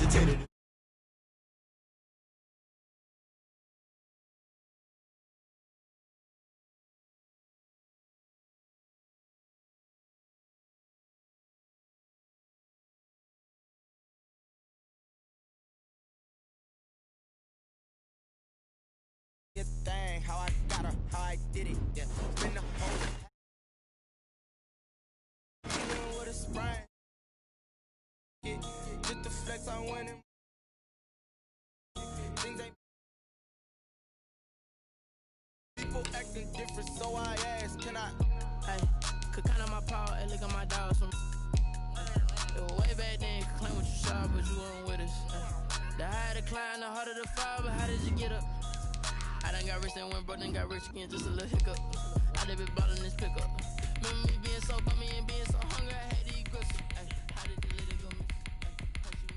agitated. Thing, how I got her, how I did it, yeah. Spin the whole with a sprain. Just the flex, I'm winning. Things ain't people acting different, so I ask, can I? Hey, could count on my power, and look at my dogs from. It was way back then, could claim what you saw, but you weren't with us. The higher the climb, the harder the fall, but how did you get up? I done got rich and went broke, then got rich again, just a little hiccup. I done been ballin' this pickup. Remember me being so bummy and being so hungry, I had to eat gristle. Ay, how did you let it go miss? Ay, how she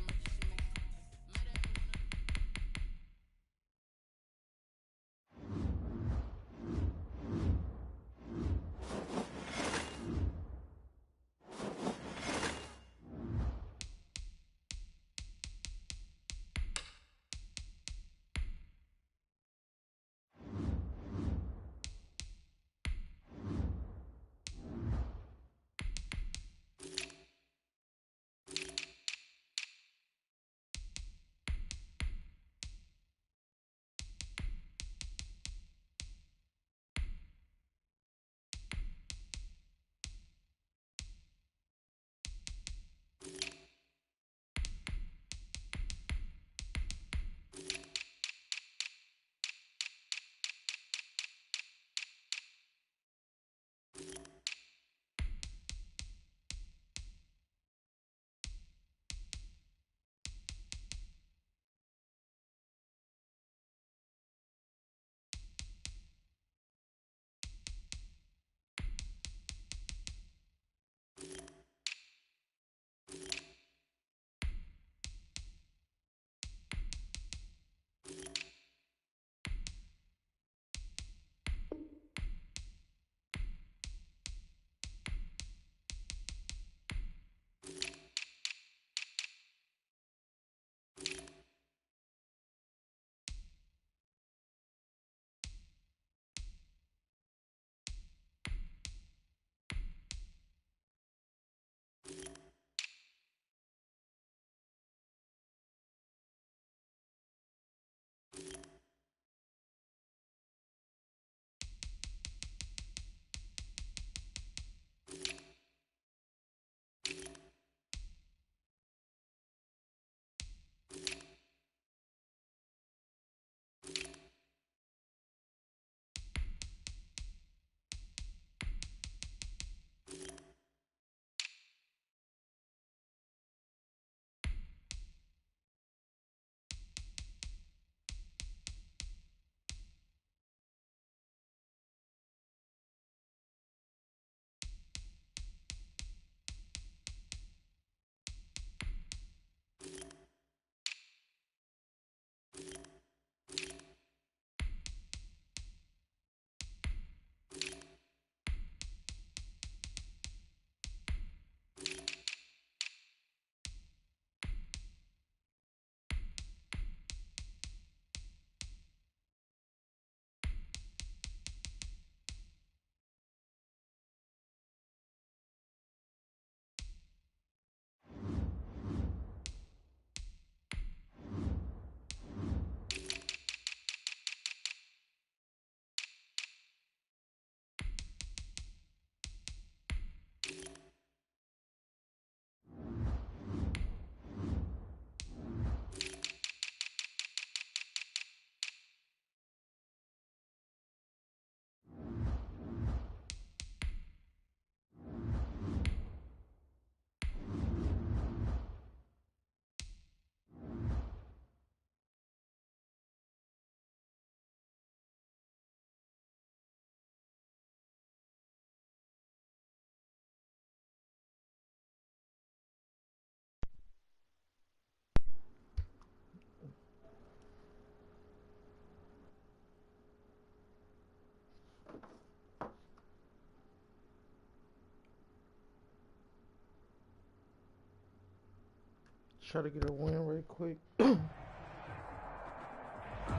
Try to get a win right quick.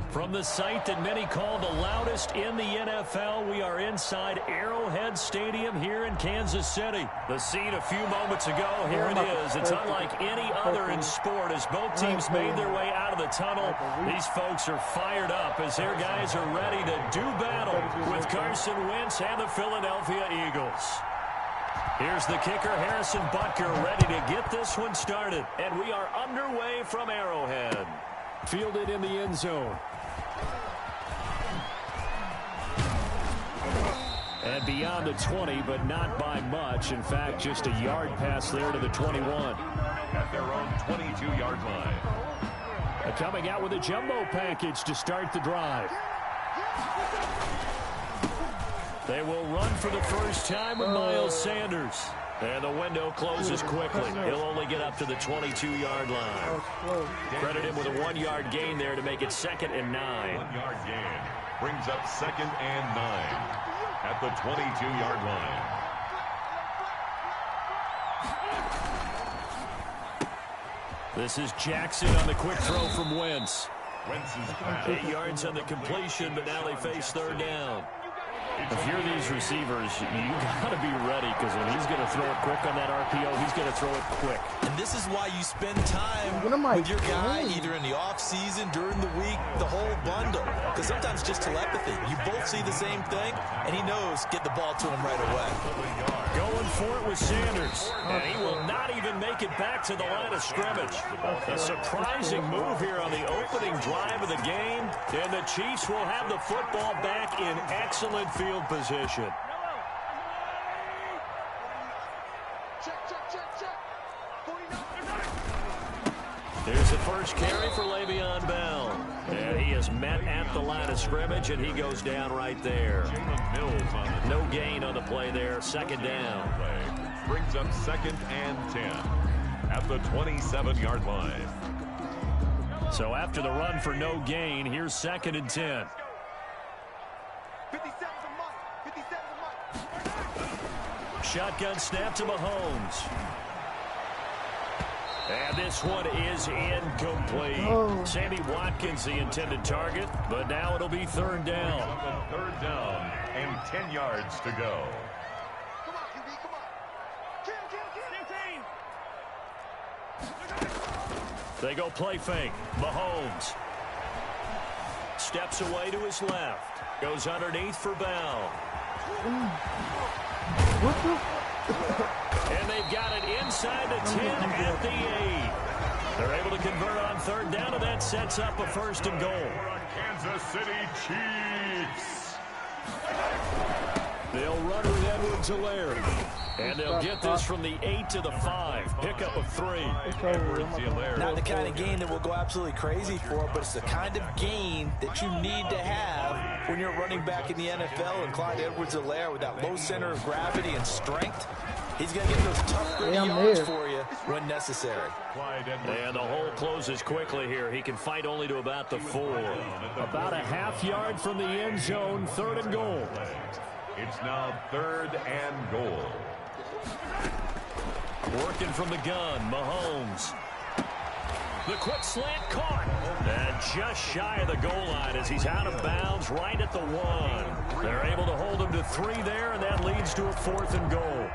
From the site that many call the loudest in the NFL, we are inside Arrowhead Stadium here in Kansas City. The scene a few moments ago, here it is. It's unlike any other in sport as both teams made their way out of the tunnel. These folks are fired up as their guys are ready to do battle with Carson Wentz and the Philadelphia Eagles. Here's the kicker, Harrison Butker, ready to get this one started. And we are underway from Arrowhead. Fielded in the end zone. And beyond the 20, but not by much. In fact, just a yard pass there to the 21. At their own 22-yard line. Coming out with a jumbo package to start the drive. They will run for the first time with Miles Sanders. And the window closes quickly. He'll only get up to the 22-yard line. Credit him with a 1-yard gain there to make it 2nd and 9. 1-yard gain brings up 2nd and 9 at the 22-yard line. This is Jackson on the quick throw from Wentz. Wentz's pass. 8 yards on the completion, but now they face 3rd down. If you're these receivers, you got to be ready because when he's going to throw it quick on that RPO, he's going to throw it quick. And this is why you spend time with your guy either in the offseason, during the week, the whole bundle. Because sometimes just telepathy. You both see the same thing, and he knows get the ball to him right away. Going for it with Sanders, and he will not even make it back to the line of scrimmage. A surprising move here on the opening drive of the game, and the Chiefs will have the football back in excellent field position. Here's the first carry for Le'Veon Bell. And he is met at the line of scrimmage, and he goes down right there. No gain on the play there. 2nd down. Brings up 2nd and 10 at the 27-yard line. So after the run for no gain, here's 2nd and 10. Shotgun snap to Mahomes. And this one is incomplete. Sammy Watkins, the intended target, but now it'll be 3rd down. 3rd down and 10 yards to go. Come on, QB, come on. They go play fake. Mahomes steps away to his left. Goes underneath for Bell. And they've got it inside the 10 at the 8. They're able to convert on 3rd down, and that sets up a 1st and goal. Kansas City Chiefs. They'll run with Edwards-Helaire. And they'll get this from the 8 to the 5. Pickup of 3. Not the kind of gain that will go absolutely crazy for, but it's the kind of gain that you need to have when you're running back in the NFL. And Clyde Edwards-Helaire, with that low center of gravity and strength, he's going to get those tough, gritty yards for you when necessary. And the hole closes quickly here. He can fight only to about the 4. About a half yard from the end zone, 3rd and goal. It's now 3rd and goal. Working from the gun, Mahomes. The quick slant caught. And just shy of the goal line as he's out of bounds right at the 1. They're able to hold him to 3 there, and that leads to a 4th and goal.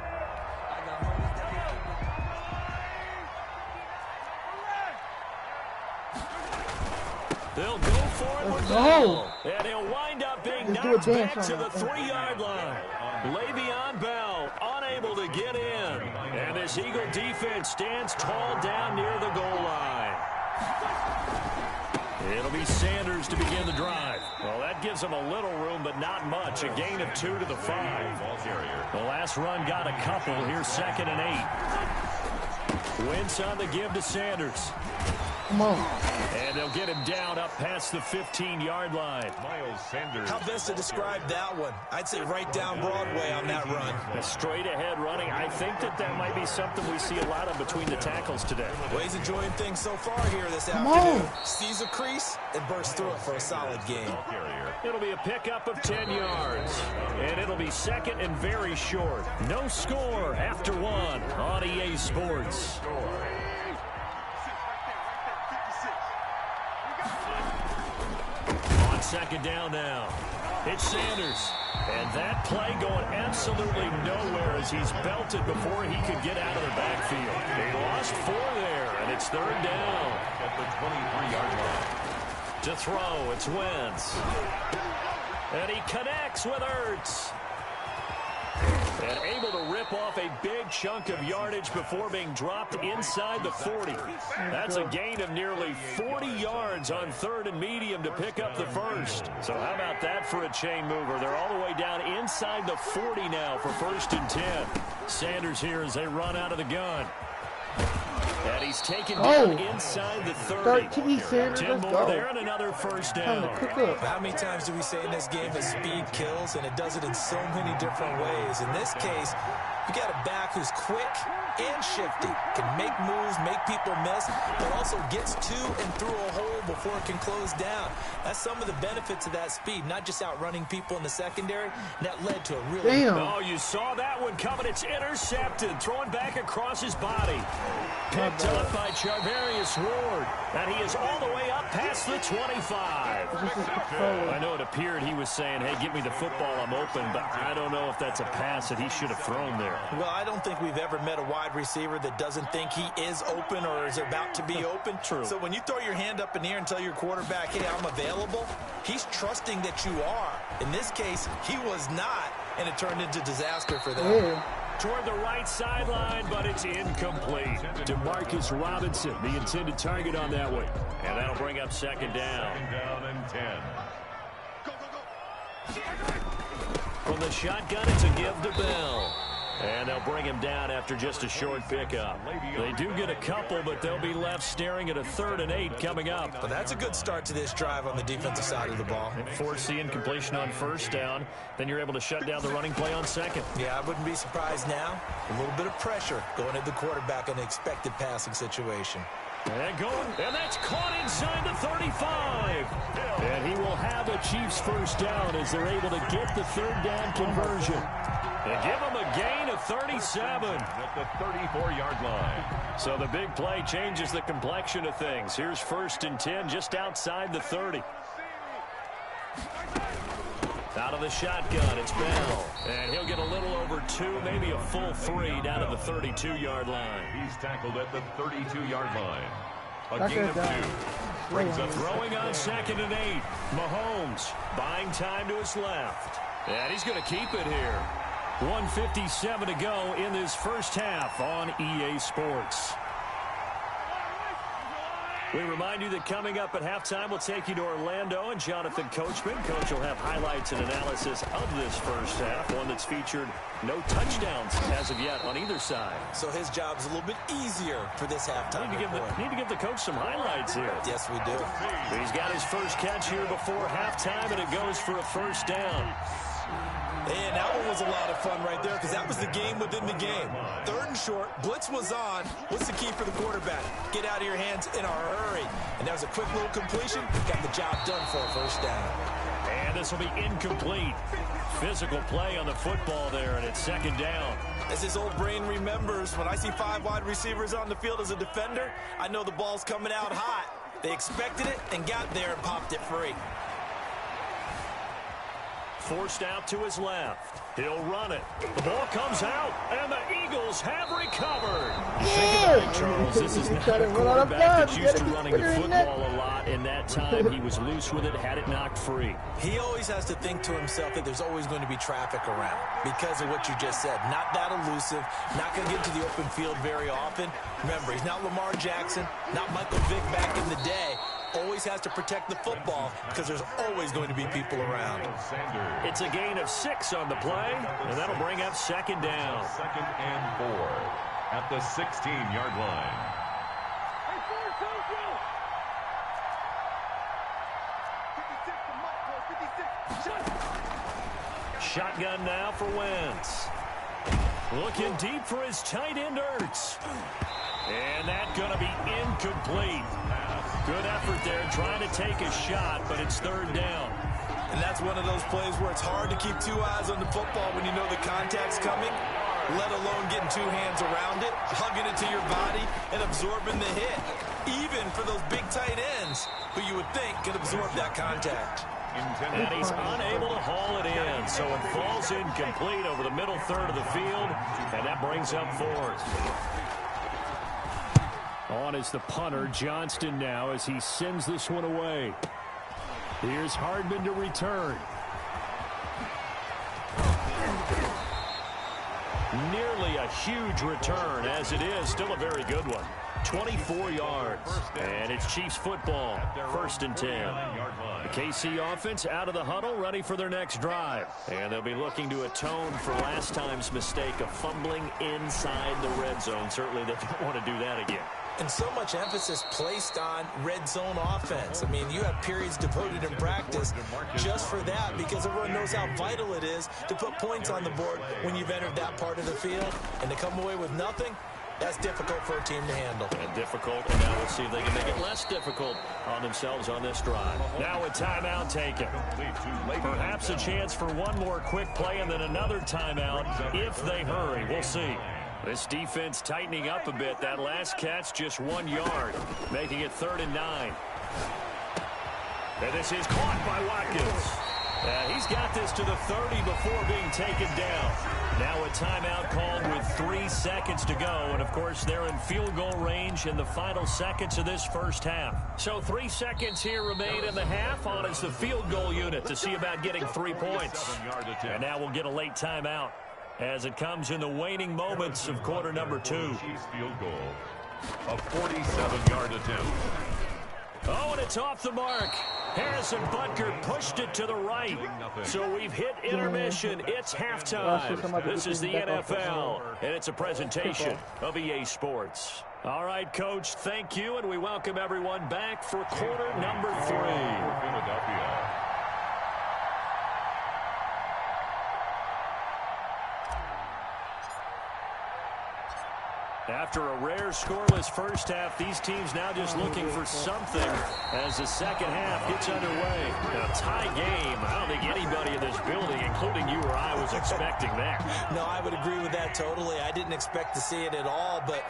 They'll go for it with Bell. And he'll wind up being knocked back to the 3-yard line. Le'Veon Bell unable to get in. And this Eagle defense stands tall down near the goal line. It'll be Sanders to begin the drive. Well, that gives him a little room, but not much. A gain of 2 to the 5. The last run got a couple. Here's 2nd and 8. Wentz on the give to Sanders. Come on. And they'll get him down up past the 15-yard line. Miles Sanders. How best to describe that one? I'd say right down Broadway on that run. A straight ahead running. I think that might be something we see a lot of between the tackles today. Well, he's enjoying things so far here this afternoon. Sees a crease and bursts through it for a solid game. It'll be a pickup of 10 yards. And it'll be 2nd and very short. No score after 1 on EA Sports. second down now. It's Sanders. And that play going absolutely nowhere as he's belted before he could get out of the backfield. They lost 4 there, and it's third down. At the 23-yard line. To throw, it's Wentz. And he connects with Ertz. And able to rip off a big chunk of yardage before being dropped inside the 40. That's a gain of nearly 40 yards on third and medium to pick up the first. So how about that for a chain mover? They're all the way down inside the 40 now for 1st and 10. Sanders here as they run out of the gun. And he's taken down inside the 30. 10 more there and another first down. How many times do we say in this game that speed kills, and it does it in so many different ways? In this case, you got a back who's quick and shifty, can make moves, make people miss, but also gets to and through a hole before it can close down. That's some of the benefits of that speed, not just outrunning people in the secondary. And that led to a really... Oh, you saw that one coming. It's intercepted, thrown back across his body. Picked up by Charvarius Ward, and he is all the way up past the 25. I know it appeared he was saying, hey, give me the football, I'm open, but I don't know if that's a pass that he should have thrown there. Well, I don't think we've ever met a wide receiver that doesn't think he is open or is about to be open. True. So when you throw your hand up in the air and tell your quarterback, hey, I'm available, he's trusting that you are. In this case, he was not, and it turned into disaster for them. Yeah. Toward the right sideline, but it's incomplete. DeMarcus Robinson, the intended target on that one. And that'll bring up second down. Second down and 10. From the shotgun, it's a give to Bell. And they'll bring him down after just a short pickup. They do get a couple, but they'll be left staring at a 3rd and 8 coming up. But that's a good start to this drive on the defensive side of the ball. Force the incompletion on first down. Then you're able to shut down the running play on second. Yeah, I wouldn't be surprised now. A little bit of pressure going at the quarterback in an expected passing situation. And going, and that's caught inside the 35. And he will have a Chiefs first down as they're able to get the 3rd down conversion. And give him a gain of 37. At the 34-yard line. So the big play changes the complexion of things. Here's 1st and 10 just outside the 30. Out of the shotgun, it's Bell. And he'll get a little over 2, maybe a full 3 down at the 32-yard line. He's tackled at the 32-yard line. A gain of 2. Brings up throwing on 2nd and 8. Mahomes buying time to his left. And he's going to keep it here. 1:57 to go in this first half on EA Sports. We remind you that coming up at halftime, we'll take you to Orlando and Jonathan Coachman. Coach will have highlights and analysis of this first half, one that's featured no touchdowns as of yet on either side. So his job's a little bit easier for this halftime. Need to give the coach some highlights here. Yes, we do. He's got his first catch here before halftime, and it goes for a first down. And that one was a lot of fun right there because that was the game within the game. 3rd and short, blitz was on. What's the key for the quarterback? Get out of your hands in a hurry. And that was a quick little completion. Got the job done for a first down. And this will be incomplete. Physical play on the football there, and it's 2nd down. As his old brain remembers, when I see 5 wide receivers on the field as a defender, I know the ball's coming out hot. They expected it and got there and popped it free. Forced out to his left. He'll run it. The ball comes out, and the Eagles have recovered. Think about it, Charles. This is not a quarterback that's used to running the football a lot, and that time he was loose with it, had it knocked free. He always has to think to himself that there's always going to be traffic around because of what you just said. Not that elusive, not going to get to the open field very often. Remember, he's not Lamar Jackson, not Michael Vick back in the day. Always has to protect the football because there's always going to be people around. It's a gain of 6 on the play, and that'll bring up 2nd down. 2nd and 4 at the 16-yard line. Shotgun now for Wentz. Looking deep for his tight end, Ertz. And that's going to be incomplete. Good effort there, trying to take a shot, but it's 3rd down. And that's one of those plays where it's hard to keep 2 eyes on the football when you know the contact's coming, let alone getting 2 hands around it, hugging it to your body, and absorbing the hit. Even for those big tight ends who you would think can absorb that contact. And he's unable to haul it in, so it falls incomplete over the middle third of the field, and that brings up fourth. On is the punter, Johnston, now as he sends this one away. Here's Hardman to return. Nearly a huge return, as it is still a very good one. 24 yards, and it's Chiefs football, 1st and 10. The KC offense out of the huddle, ready for their next drive. And they'll be looking to atone for last time's mistake of fumbling inside the red zone. Certainly they don't want to do that again. And so much emphasis placed on red zone offense. I mean, you have periods devoted in practice just for that, because everyone knows how vital it is to put points on the board when you've entered that part of the field. And to come away with nothing, that's difficult for a team to handle. And difficult, and now we'll see if they can make it less difficult on themselves on this drive. Now a timeout taken. Perhaps a chance for one more quick play and then another timeout if they hurry. We'll see. This defense tightening up a bit. That last catch just 1 yard, making it 3rd and 9. And this is caught by Watkins. He's got this to the 30 before being taken down. Now a timeout called with 3 seconds to go. And, of course, they're in field goal range in the final seconds of this first half. So 3 seconds here remain in the half. On is the field goal unit to see about getting 3 points. And now we'll get a late timeout as it comes in the waning moments of quarter number 2. Chiefs field goal, a 47-yard attempt. Oh, and it's off the mark. Harrison Butker pushed it to the right. So we've hit intermission. It's halftime. This is the NFL, and it's a presentation of EA Sports. All right, Coach, thank you, and we welcome everyone back for quarter number 3. Philadelphia. After a rare scoreless first half, these teams now just looking for something as the second half gets underway. A tie game. I don't think anybody in this building, including you or I, was expecting that. No, I would agree with that totally. I didn't expect to see it at all, but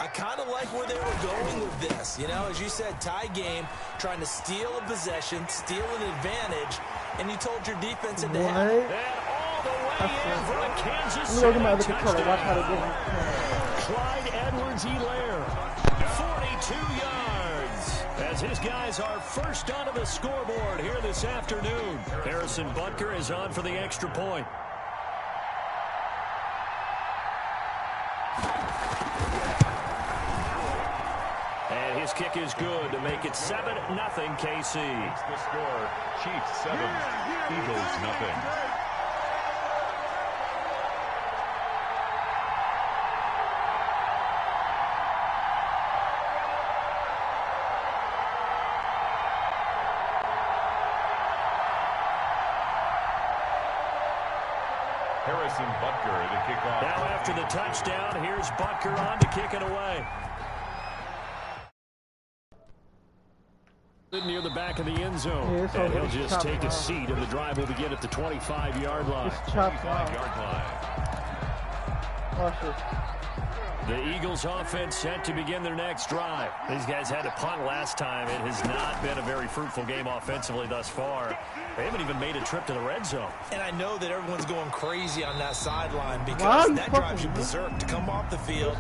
I kind of like where they were going with this. You know, as you said, tie game, trying to steal a possession, steal an advantage, and you told your defense at the half. And all the way in for a Kansas City touchdown. Clyde Edwards-Helaire, 42 yards, as his guys are first onto the scoreboard here this afternoon. Harrison Butker is on for the extra point. And his kick is good to make it 7-0 KC. The score, Chiefs 7, Eagles nothing. Harrison Butker to kick off. Now after the touchdown, here's Butker on to kick it away. Near the back of the end zone. And he'll just take a seat, and the drive will begin at the 25-yard line. It's chopped 25-yard line. Watch it. The Eagles offense set to begin their next drive. These guys had to punt last time. It has not been a very fruitful game offensively thus far. They haven't even made a trip to the red zone. And I know that everyone's going crazy on that sideline because that drives you berserk to come off the field,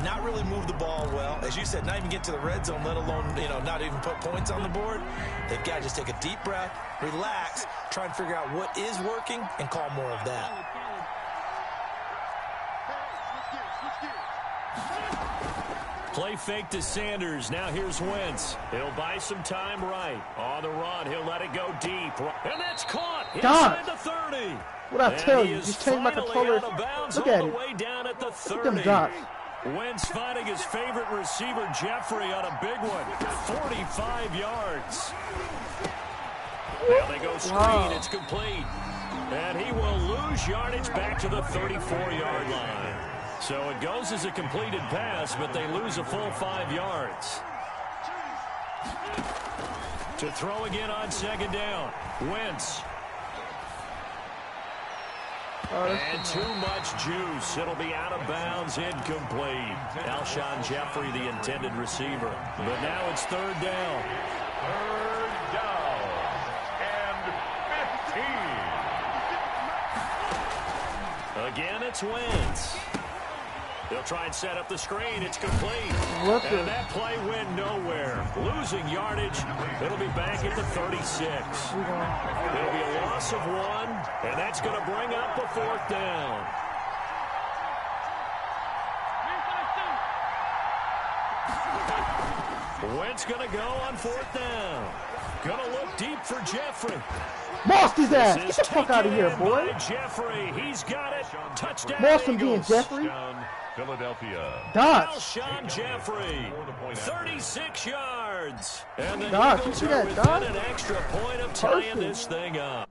not really move the ball well. As you said, not even get to the red zone, let alone, not even put points on the board. They've got to just take a deep breath, relax, try and figure out what is working, and call more of that. Play fake to Sanders. Now here's Wentz. He'll buy some time right. On the run, he'll let it go deep. And that's caught inside the 30. What I tell you, just change my controller. Look at it. Way down at the 30. Look at them dots. Wentz finding his favorite receiver, Jeffrey, on a big one. 45 yards. Now they go screen. It's complete. And he will lose yardage back to the 34-yard line. So it goes as a completed pass, but they lose a full 5 yards. To throw again on second down. Wentz. And too much juice. It'll be out of bounds, incomplete. Alshon Jeffrey, the intended receiver. But now it's third down. Third down and Again, it's Wentz. They'll try and set up the screen. It's complete. And that play went nowhere. Losing yardage. It'll be back at the 36. It'll be a loss of 1, and that's going to bring up a 4th down. Wentz going to go on 4th down. Going to look deep for Jeffrey. Lost his ass. Get the fuck out of here, boy. Jeffrey, he's got it. Touchdown. Lost him being Jeffrey. Philadelphia. Dodge. Alshon Jeffrey, 36 yards. And the Dodge. Eagles You see are that, within Dodge? an extra point of tying this thing up.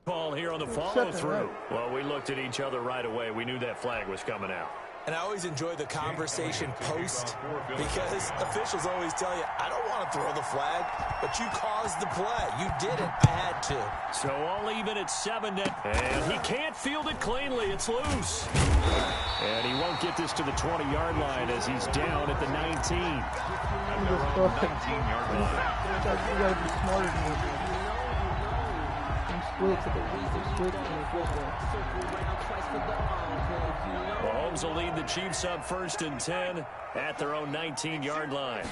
Ball here on the follow-through. Well, we looked at each other right away. We knew that flag was coming out. And I always enjoy the conversation post because officials always tell you, I don't want to throw the flag, but you caused the play. You did it. I had to. So all even at 7. And he can't field it cleanly. It's loose. And he won't get this to the 20-yard line as he's down at the 19. You gotta be smarter than this. Mahomes will lead the Chiefs up 1st and 10 at their own 19-yard line.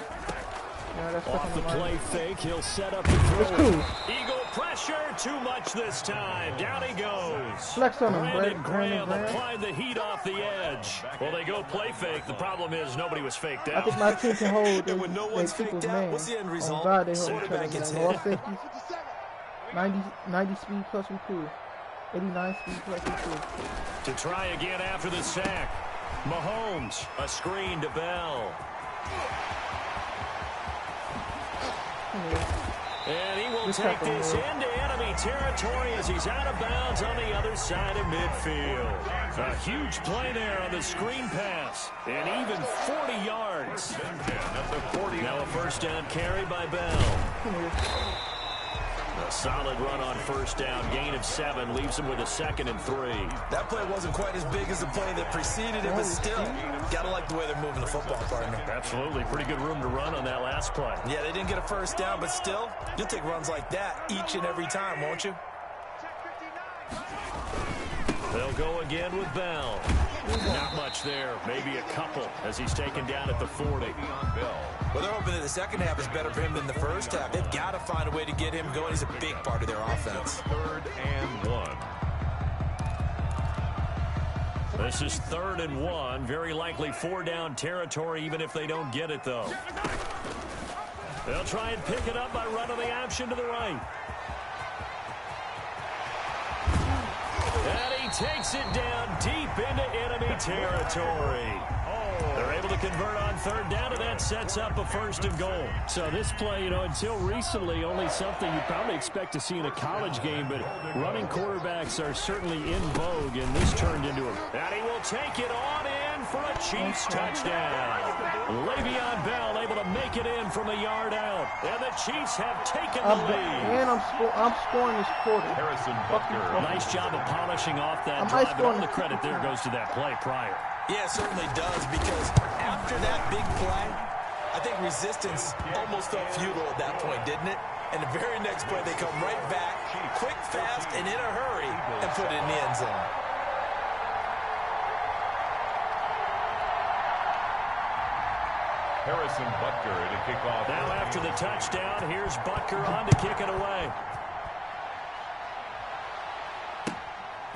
Off the play fake, he'll set up the throw. Cool. Eagle pressure, too much this time. Down he goes. Flex on him, Brandon Graham applied the heat off the edge. Well, they go play fake. The problem is nobody was faked out. I think my team can hold And when no one's faked out, what's the end result? Oh, God, they hold Quarterback each gets other. All hit. safeties. 90 speed plus we cool. 89 speed plus we cool. To try again after the sack. Mahomes, a screen to Bell. And he will take this into enemy territory as he's out of bounds on the other side of midfield. A huge play there on the screen pass. And even 40 yards. Now a 1st down carry by Bell. A solid run on 1st down. Gain of 7 leaves him with a 2nd and 3. That play wasn't quite as big as the play that preceded it, but still, gotta like the way they're moving the football, partner. Absolutely. Pretty good room to run on that last play. Yeah, they didn't get a 1st down, but still, you'll take runs like that each and every time, won't you? They'll go again with Bell. Not much there. Maybe a couple as he's taken down at the 40. Well, they're hoping that the second half is better for him than the first half. They've got to find a way to get him going. He's a big part of their offense. 3rd and 1. This is 3rd and 1. Very likely 4-down territory, even if they don't get it, though. They'll try and pick it up by running the option to the right. And he takes it down deep into enemy territory. They're able to convert on 3rd down, and that sets up a 1st and goal. So this play, until recently, only something you probably expect to see in a college game, but running quarterbacks are certainly in vogue, and this turned into a... And he will take it on in for a Chiefs touchdown. Le'Veon Bell able to make it in from a yard out. And the Chiefs have taken the lead. And I'm scoring this quarter. Harrison Butker. Nice job of polishing off that drive, and all the credit there goes to that play prior. Yeah, it certainly does, because after that big play, I think resistance almost felt futile at that point, didn't it? And the very next play, they come right back, quick, fast, and in a hurry, and put it in the end zone. Harrison Butker to kick off. Now after the touchdown, here's Butker on to kick it away.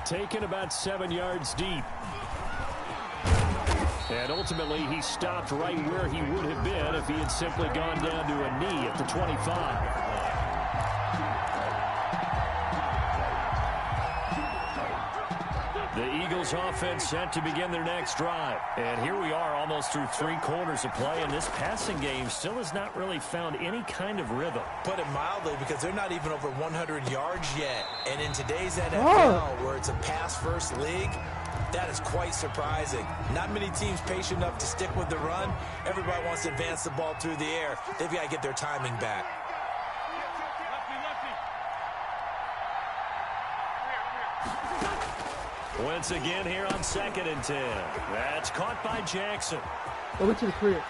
Taken about 7 yards deep. And ultimately, he stopped right where he would have been if he had simply gone down to a knee at the 25. The Eagles offense set to begin their next drive. And here we are almost through 3 quarters of play, and this passing game still has not really found any kind of rhythm. Put it mildly, because they're not even over 100 yards yet. And in today's NFL, where it's a pass-first league, that is quite surprising. Not many teams patient enough to stick with the run. Everybody wants to advance the ball through the air. They've got to get their timing back. Once again here on 2nd and 10. That's caught by Jackson. Go to the crib.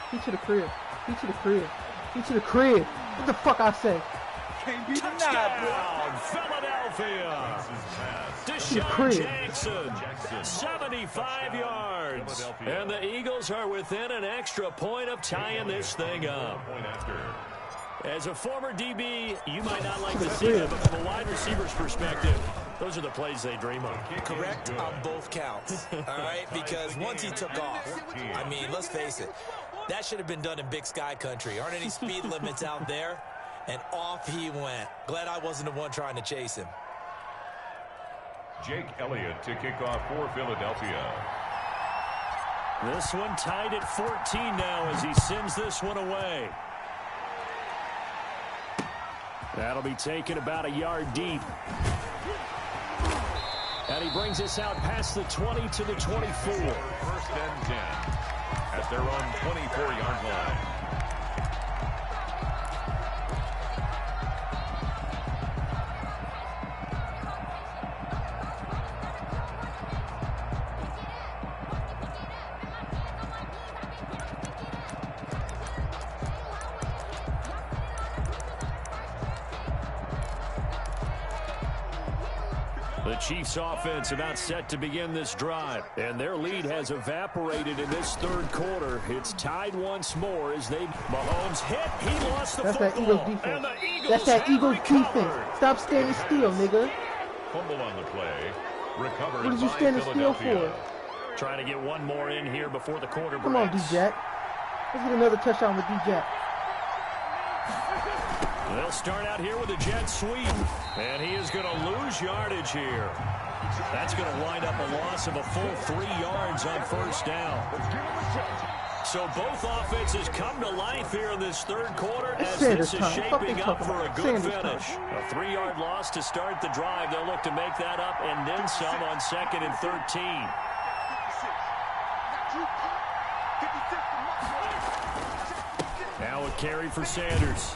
He to the crib. He to the crib. He to the crib. What the fuck I say? Touchdown, Philadelphia. Deshaun Jackson, 75 yards. And the Eagles are within an extra point of tying this thing up. As a former DB, you might not like to see it, but from a wide receiver's perspective, those are the plays they dream of. Correct on both counts, all right? Because once he took off, I mean, let's face it, that should have been done in Big Sky country. Aren't any speed limits out there? And off he went. Glad I wasn't the one trying to chase him. Jake Elliott to kick off for Philadelphia. This one tied at 14 now as he sends this one away. That'll be taken about a yard deep. And he brings us out past the 20 to the 24. First and 10 at their own 24-yard line. The Chiefs offense about set to begin this drive, and their lead has evaporated in this third quarter. It's tied once more as Mahomes hit. He lost the That's football. that Eagles defense. And the Eagles That's that Eagles recovered. defense. Stop standing still, nigga. Fumble on the play. Recovered What did you by standing still Philadelphia. for? Trying to get one more in here before the quarter breaks. Come on, D-Jack. Let's get another touchdown with D-Jack. They'll start out here with a jet sweep, and he is going to lose yardage here. That's going to wind up a loss of a full 3 yards on first down. So both offenses come to life here in this third quarter as this is shaping up for a good finish. A 3-yard loss to start the drive. They'll look to make that up and then some on 2nd and 13. Now a carry for Sanders.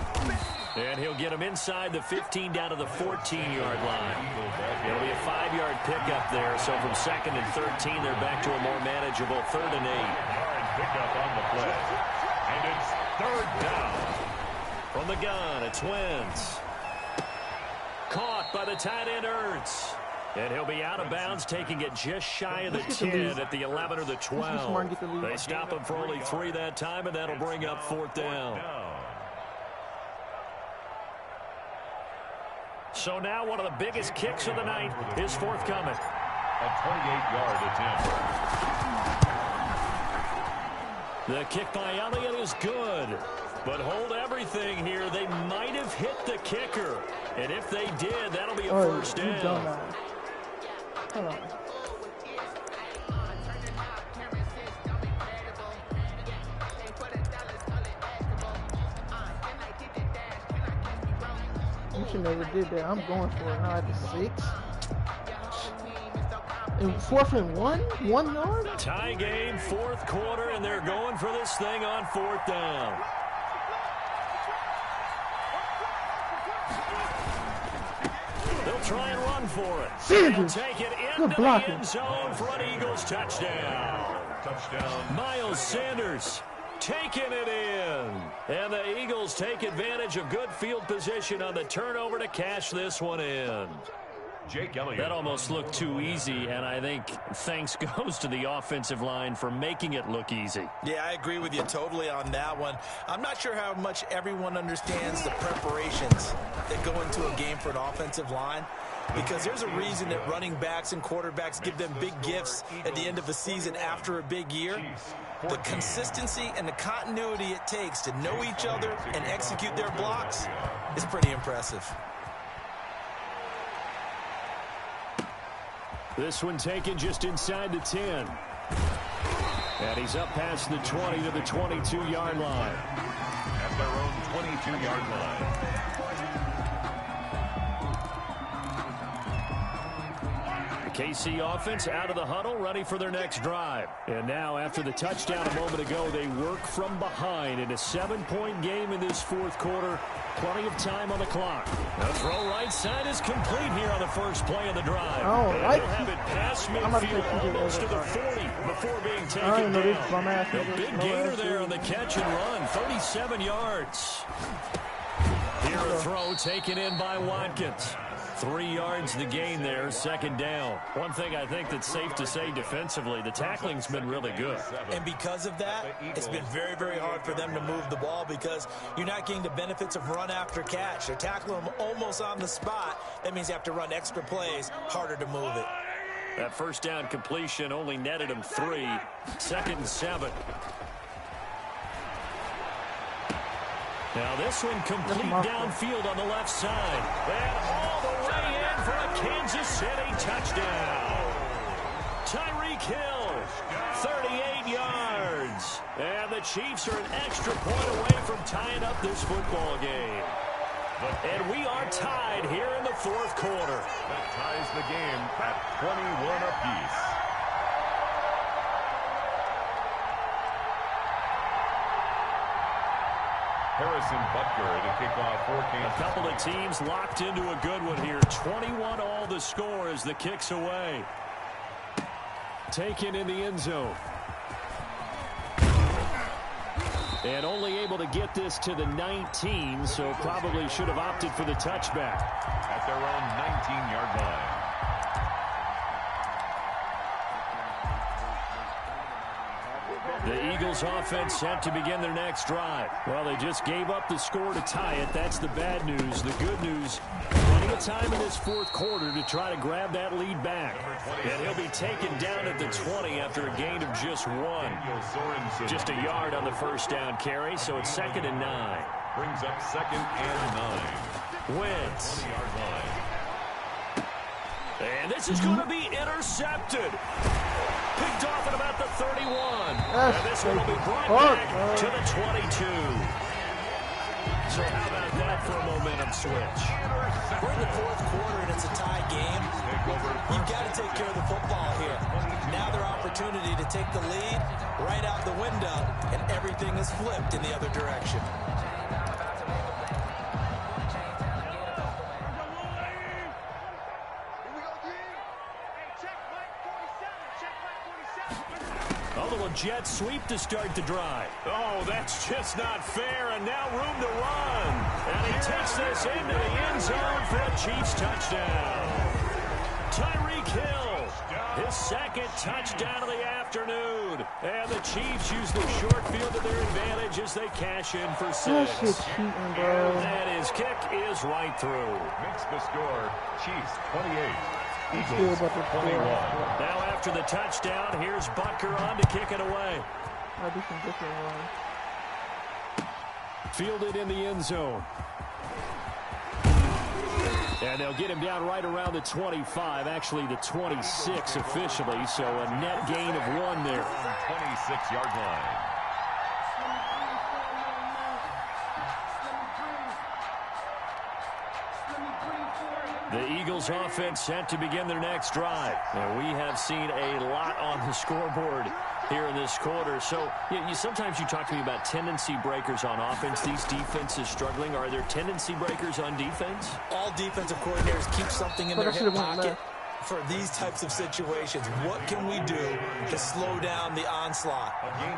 And he'll get him inside the 15 down to the 14-yard line. It'll be a 5-yard pickup there. So from 2nd and 13, they're back to a more manageable 3rd and 8. Pickup on the play. And it's 3rd down. From the gun, it's Wentz. Caught by the tight end Ertz. And he'll be out of bounds, taking it just shy of the 10 at the 11 or the 12. They stop him for only 3 that time, and that'll bring up 4th down. So now one of the biggest kicks of the night is forthcoming. A 28-yard attempt. The kick by Elliott is good. But hold everything here. They might have hit the kicker. And if they did, that'll be a first down. Hold on. You should never did that. I'm going for it now at the 6. And 4th and 1? 1 yard? Tie game, 4th quarter, and they're going for this thing on 4th down. They'll try and run for it. Sanders. They'll take it into the end zone for an Eagles touchdown. Miles Sanders taking it in. And the Eagles take advantage of good field position on the turnover to cash this one in. Jake Elliott. That almost looked too easy, and I think thanks goes to the offensive line for making it look easy. Yeah, I agree with you totally on that one. I'm not sure how much everyone understands the preparations that go into a game for an offensive line, because there's a reason that running backs and quarterbacks give them big gifts at the end of the season after a big year. The consistency and the continuity it takes to know each other and execute their blocks is pretty impressive. This one taken just inside the 10. And he's up past the 20 to the 22-yard line. At their own 22-yard line. KC offense out of the huddle, ready for their next drive. And now, after the touchdown a moment ago, they work from behind in a 7-point game in this 4th quarter. Plenty of time on the clock. The throw right side is complete here on the first play of the drive. Oh, and right. they'll have it past midfield almost to the 40 before being taken down. A big gainer there on the catch and run, 37 yards. Here a throw taken in by Watkins. 3 yards the gain there, second down. One thing I think that's safe to say defensively, the tackling's been really good. And because of that, it's been very, very hard for them to move the ball because you're not getting the benefits of run after catch. They're tackling them almost on the spot. That means you have to run extra plays, harder to move it. That first down completion only netted him 3. 2nd and 7. Now this one complete downfield on the left side. And all the way in for a Kansas City touchdown. Tyreek Hill, 38 yards. And the Chiefs are an extra point away from tying up this football game. And we are tied here in the 4th quarter. That ties the game at 21 apiece. Harrison Butker to kick off for Kansas. A couple of teams locked into a good one here. 21 all the score as the kick's away. Taken in the end zone. And only able to get this to the 19, so probably should have opted for the touchback. At their own 19-yard line. The Eagles offense set to begin their next drive. Well, they just gave up the score to tie it. That's the bad news. The good news, plenty of time in this 4th quarter to try to grab that lead back. And he'll be taken down at the 20 after a gain of just 1. Just a yard on the first down carry, so it's 2nd and 9. Brings up 2nd and 9. Wentz. And this is going to be intercepted. Picked off at about the 31. And this one will be brought back to the 22. So how about that for a momentum switch? We're in the 4th quarter and it's a tie game. You've got to take care of the football here. Now their opportunity to take the lead right out the window, and everything is flipped in the other direction. Jet sweep to start the drive. Oh, that's just not fair, and now room to run. And he takes this into the end zone for a Chiefs touchdown. Tyreek Hill, his 2nd touchdown of the afternoon. And the Chiefs use the short field to their advantage as they cash in for 6. And his kick is right through. Makes the score, Chiefs 28. Eagles 21. Now after the touchdown, here's Butker on to kick it away. I'll do some different ones. Fielded in the end zone. And they'll get him down right around the 25, actually the 26 officially, so a net gain of 1 there. 26-yard line. The Eagles offense set to begin their next drive. And we have seen a lot on the scoreboard here in this quarter. So sometimes you talk to me about tendency breakers on offense. These defenses struggling. Are there tendency breakers on defense? All defensive coordinators keep something in their hip pocket for these types of situations. What can we do to slow down the onslaught?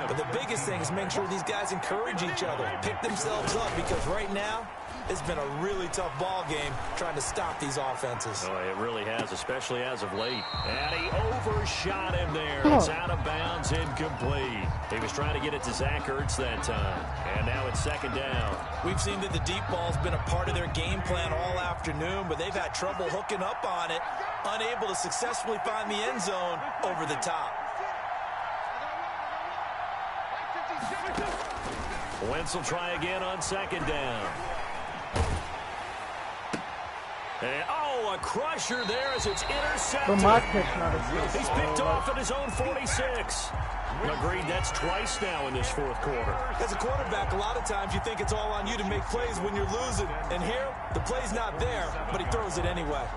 But the biggest thing is make sure these guys encourage each other, pick themselves up, because right now, it's been a really tough ball game trying to stop these offenses. Oh, it really has, especially as of late. And he overshot him there. It's out of bounds, incomplete. He was trying to get it to Zach Ertz that time. And now it's 2nd down. We've seen that the deep ball's been a part of their game plan all afternoon, but they've had trouble hooking up on it, unable to successfully find the end zone over the top. Wentz will try again on 2nd down. And, a crusher there as it's intercepted. He's picked off at his own 46. Agreed, that's twice now in this 4th quarter. As a quarterback, a lot of times you think it's all on you to make plays when you're losing. And here, the play's not there, but he throws it anyway.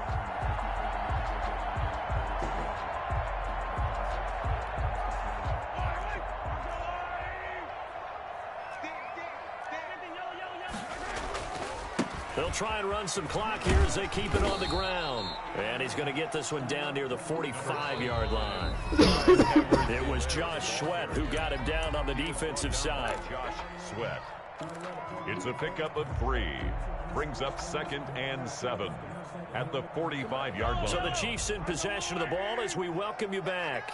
They'll try and run some clock here as they keep it on the ground. And he's going to get this one down near the 45-yard line. It was Josh Sweat who got him down on the defensive side. Josh Sweat. It's a pickup of 3. Brings up 2nd and 7 at the 45-yard line. So the Chiefs in possession of the ball as we welcome you back.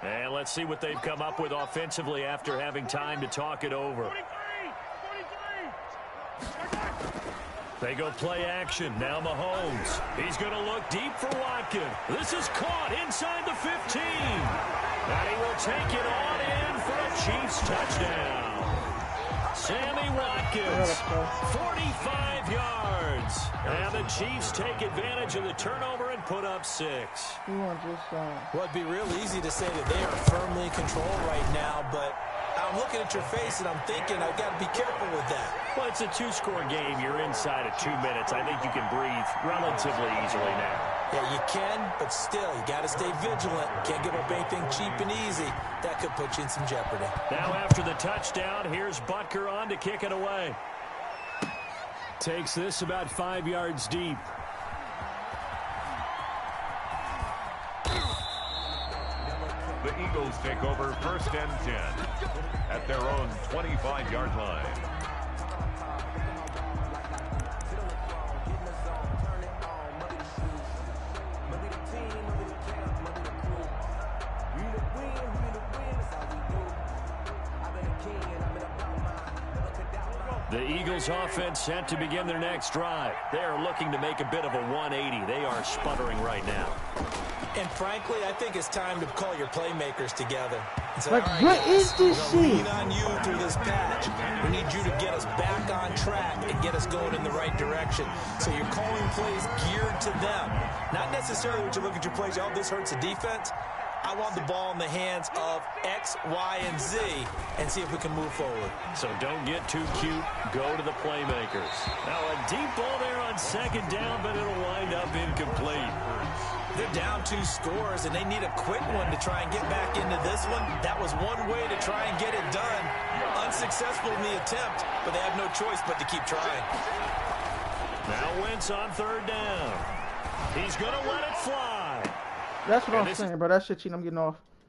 And let's see what they've come up with offensively after having time to talk it over. They go play action. Now Mahomes. He's going to look deep for Watkins. This is caught inside the 15. And he will take it on in for a Chiefs touchdown. Sammy Watkins, 45 yards. And the Chiefs take advantage of the turnover and put up 6. Well, it'd be real easy to say that they are firmly in control right now, but I'm looking at your face and I'm thinking I've got to be careful with that. Well, it's a 2-score game. You're inside of 2 minutes. I think you can breathe relatively easily now. Yeah, you can, but still, you got to stay vigilant. Can't give up anything cheap and easy. That could put you in some jeopardy. Now after the touchdown, here's Butker on to kick it away. Takes this about 5 yards deep. The Eagles take over 1st and 10 at their own 25-yard line. The Eagles offense set to begin their next drive. They are looking to make a bit of a 180. They are sputtering right now. And frankly, I think it's time to call your playmakers together. So, like, right, what is this shit? Lean on you through this patch. We need you to get us back on track and get us going in the right direction. So you're calling plays geared to them. Not necessarily when you look at your plays, oh, this hurts the defense. I want the ball in the hands of X, Y, and Z and see if we can move forward. So don't get too cute. Go to the playmakers. Now a deep ball there on 2nd down, but it'll wind up incomplete. They're down 2 scores, and they need a quick one to try and get back into this one. That was one way to try and get it done. Unsuccessful in the attempt, but they have no choice but to keep trying. Now Wentz on 3rd down. He's going to let it fly. That's what I'm saying, bro. That shit cheating. I'm getting off.